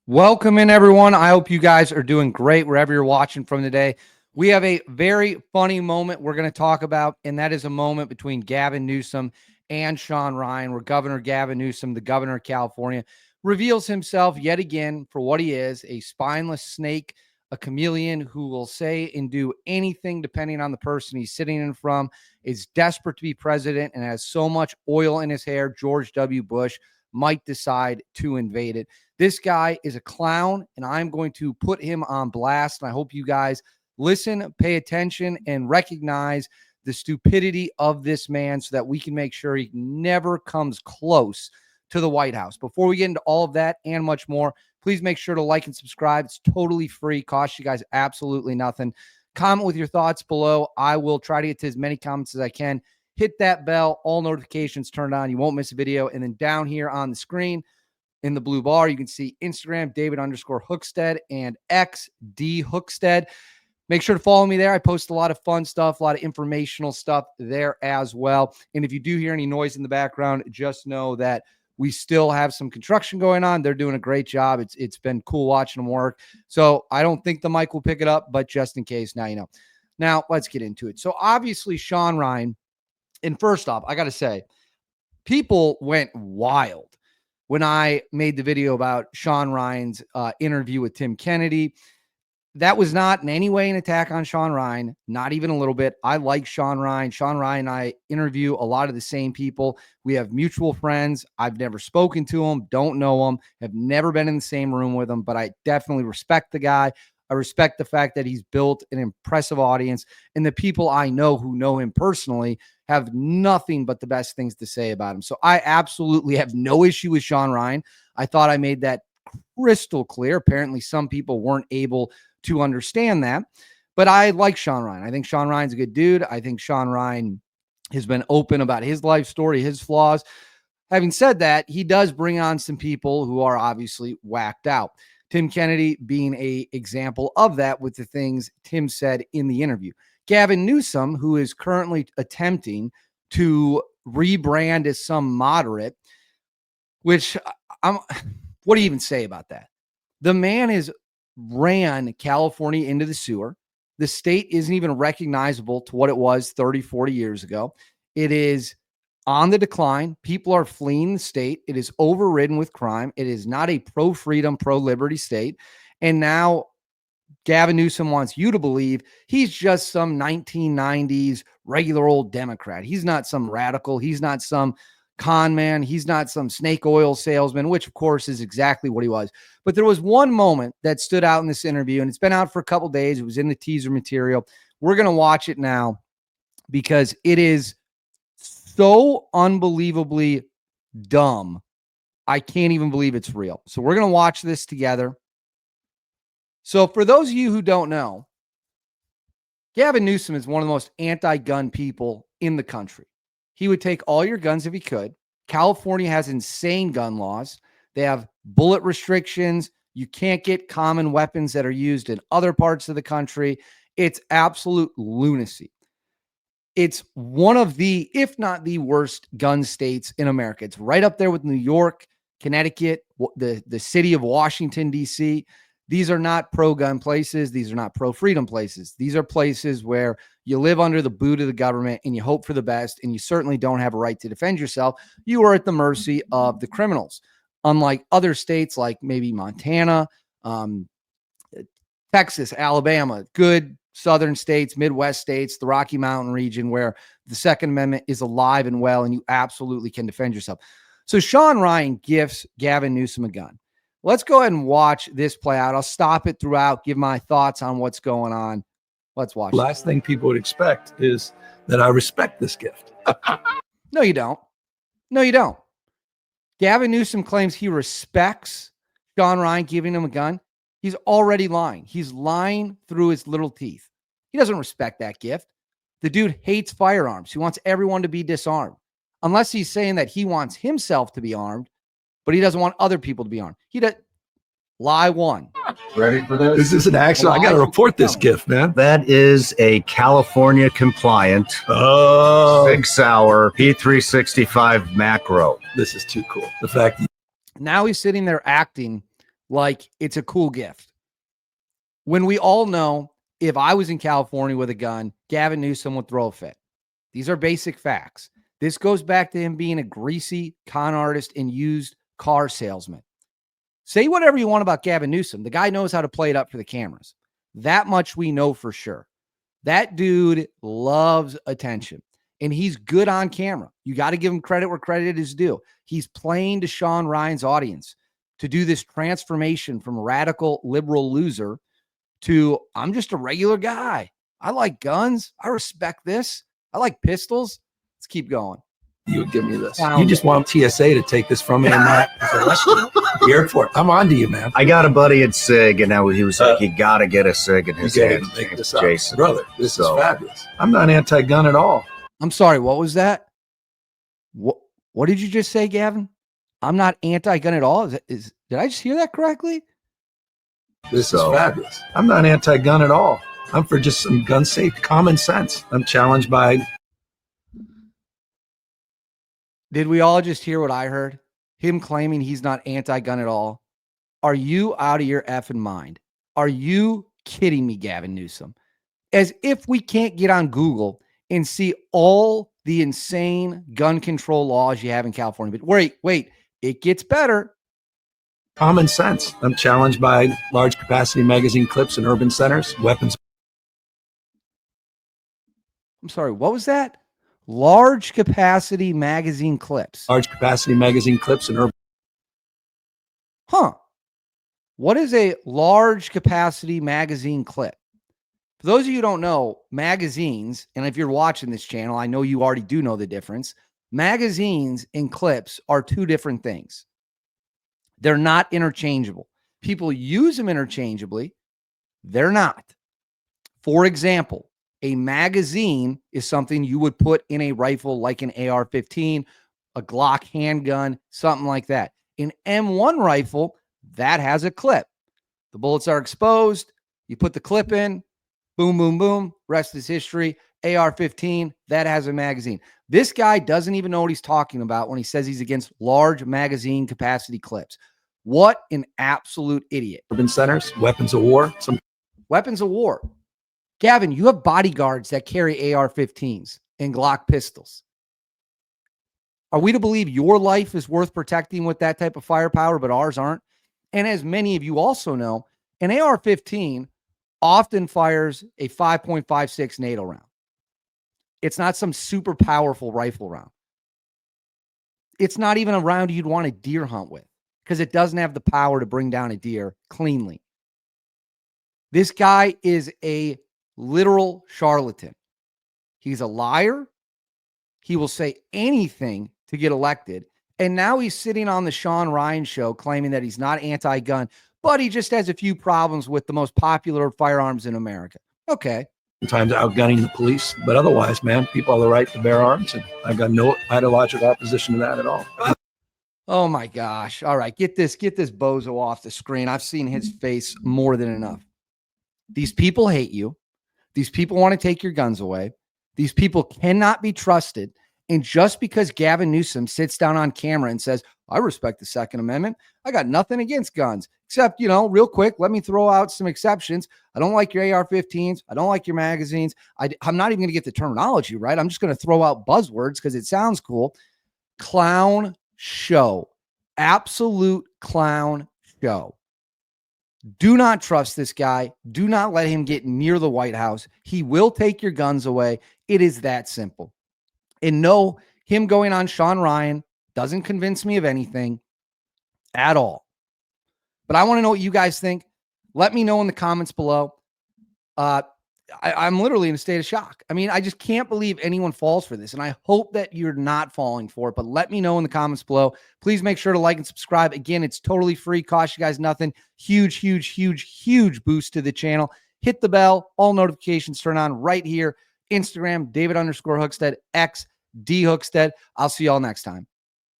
Welcome in, everyone. I hope you guys are doing great wherever you're watching from today. We have a very funny moment we're going to talk about, and that is a moment between Gavin Newsom and Shawn Ryan, where Governor Gavin Newsom, the governor of California, reveals himself yet again for what he is, a spineless snake, a chameleon who will say and do anything depending on the person he's sitting in from, is desperate to be president, and has so much oil in his hair, George W. Bush might decide to invade it. This guy is a clown, and I'm going to put him on blast. And I hope you guys listen, pay attention, and recognize the stupidity of this man so that we can make sure he never comes close to the White House. Before we get into all of that and much more, please make sure to like and subscribe. It's totally free, costs you guys absolutely nothing. Comment with your thoughts below. I will try to get to as many comments as I can. Hit that bell, all notifications turned on. You won't miss a video. And then down here on the screen, in the blue bar, you can see Instagram, David_Hookstead, and XD Hookstead. Make sure to follow me there. I post a lot of fun stuff, a lot of informational stuff there as well. And if you do hear any noise in the background, just know that we still have some construction going on. They're doing a great job. It's been cool watching them work. So I don't think the mic will pick it up, but just in case, now you know. Now, let's get into it. So obviously, Shawn Ryan, and first off, I got to say, people went wild when I made the video about Shawn Ryan's interview with Tim Kennedy. That was not in any way an attack on Shawn Ryan, not even a little bit. I like Shawn Ryan. Shawn Ryan and I interview a lot of the same people. We have mutual friends. I've never spoken to him, don't know him, have never been in the same room with him, but I definitely respect the guy. I respect the fact that he's built an impressive audience, and the people I know who know him personally have nothing but the best things to say about him. So I absolutely have no issue with Shawn Ryan. I thought I made that crystal clear. Apparently some people weren't able to understand that, but I like Shawn Ryan. I think Shawn Ryan's a good dude. I think Shawn Ryan has been open about his life story, his flaws. Having said that, he does bring on some people who are obviously whacked out. Tim Kennedy being an example of that with the things Tim said in the interview. Gavin Newsom, who is currently attempting to rebrand as some moderate, which what do you even say about that? The man has ran California into the sewer. The state isn't even recognizable to what it was 30, 40 years ago. It is on the decline. People are fleeing the state. It is overridden with crime. It is not a pro-freedom, pro-liberty state. And now Gavin Newsom wants you to believe he's just some 1990s regular old Democrat. He's not some radical. He's not some con man. He's not some snake oil salesman, which of course is exactly what he was. But there was one moment that stood out in this interview, and it's been out for a couple days. It was in the teaser material. We're going to watch it now because it is so unbelievably dumb. I can't even believe it's real. So we're going to watch this together. So for those of you who don't know, Gavin Newsom is one of the most anti-gun people in the country. He would take all your guns if he could. California has insane gun laws. They have bullet restrictions. You can't get common weapons that are used in other parts of the country. It's absolute lunacy. It's one of the, if not the worst gun states in America. It's right up there with New York, Connecticut, the city of Washington, D.C. These are not pro-gun places. These are not pro-freedom places. These are places where you live under the boot of the government and you hope for the best, and you certainly don't have a right to defend yourself. You are at the mercy of the criminals. Unlike other states like maybe Montana, Texas, Alabama, good southern states, Midwest states, the Rocky Mountain region, where the Second Amendment is alive and well, and you absolutely can defend yourself. So Shawn Ryan gifts Gavin Newsom a gun. Let's go ahead and watch this play out. I'll stop it throughout, give my thoughts on what's going on. Let's watch. Last thing people would expect is that I respect this gift. No, you don't. No, you don't. Gavin Newsom claims he respects Shawn Ryan giving him a gun. He's already lying. He's lying through his little teeth. He doesn't respect that gift. The dude hates firearms. He wants everyone to be disarmed. Unless he's saying that he wants himself to be armed, but he doesn't want other people to be armed. He does. Lie one. Ready for this? This is an actual. I got to report this gift, man. That is a California compliant Big Sour P365 macro. This is too cool. The fact now he's sitting there acting like it's a cool gift. When we all know if I was in California with a gun, Gavin Newsom would throw a fit. These are basic facts. This goes back to him being a greasy con artist and used car salesman. Say whatever you want about Gavin Newsom. The guy knows how to play it up for the cameras. That much we know for sure. That dude loves attention, and he's good on camera. You got to give him credit where credit is due. He's playing to Shawn Ryan's audience to do this transformation from radical liberal loser to I'm just a regular guy. I like guns. I respect this. I like pistols. Let's keep going. You would give me this. You just want TSA to take this from me and not the airport. I'm on to you, man. I got a buddy at SIG, and now he was like, he got to get a SIG in his hand. Jason. Brother, this is fabulous. I'm not anti-gun at all. I'm sorry. What was that? What did you just say, Gavin? I'm not anti-gun at all. Did I just hear that correctly? This is fabulous. I'm not anti-gun at all. I'm for just some gun safe common sense. I'm challenged by. Did we all just hear what I heard? Him claiming he's not anti-gun at all. Are you out of your effing mind? Are you kidding me, Gavin Newsom? As if we can't get on Google and see all the insane gun control laws you have in California. But wait, it gets better. Common sense. I'm challenged by large capacity magazine clips in urban centers, weapons. I'm sorry, what was that? Large capacity magazine clips. Large capacity magazine clips in urban. Huh. What is a large capacity magazine clip? For those of you who don't know, magazines, and if you're watching this channel, I know you already do know the difference. Magazines and clips are two different things. They're not interchangeable. People use them interchangeably. They're not. For example, a magazine is something you would put in a rifle like an AR-15, a Glock handgun, something like that. An M1 rifle, that has a clip. The bullets are exposed. You put the clip in, boom, boom, boom. Rest is history. AR-15, that has a magazine. This guy doesn't even know what he's talking about when he says he's against large magazine capacity clips. What an absolute idiot. Urban centers, weapons of war. Weapons of war. Gavin, you have bodyguards that carry AR-15s and Glock pistols. Are we to believe your life is worth protecting with that type of firepower, but ours aren't? And as many of you also know, an AR-15 often fires a 5.56 NATO round. It's not some super powerful rifle round. It's not even a round you'd want to deer hunt with because it doesn't have the power to bring down a deer cleanly. This guy is a literal charlatan. He's a liar. He will say anything to get elected. And now he's sitting on the Shawn Ryan show claiming that he's not anti-gun, but he just has a few problems with the most popular firearms in America. Okay. Sometimes outgunning the police, but otherwise, man, people have the right to bear arms, and I've got no ideological opposition to that at all. Oh my gosh. All right. Get this bozo off the screen. I've seen his face more than enough. These people hate you. These people want to take your guns away. These people cannot be trusted. And just because Gavin Newsom sits down on camera and says, I respect the Second Amendment, I got nothing against guns, except, real quick, let me throw out some exceptions. I don't like your AR-15s. I don't like your magazines. I'm not even going to get the terminology right. I'm just going to throw out buzzwords because it sounds cool. Clown show. Absolute clown show. Do not trust this guy. Do not let him get near the White House. He will take your guns away. It is that simple. And no, him going on Shawn Ryan doesn't convince me of anything at all. But I want to know what you guys think. Let me know in the comments below. I'm literally in a state of shock. I mean, I just can't believe anyone falls for this. And I hope that you're not falling for it. But let me know in the comments below. Please make sure to like and subscribe. Again, it's totally free. Cost you guys nothing. Huge, huge, huge, huge boost to the channel. Hit the bell. All notifications turn on right here. Instagram, David_Hookstead, X, D Hookstead. I'll see y'all next time.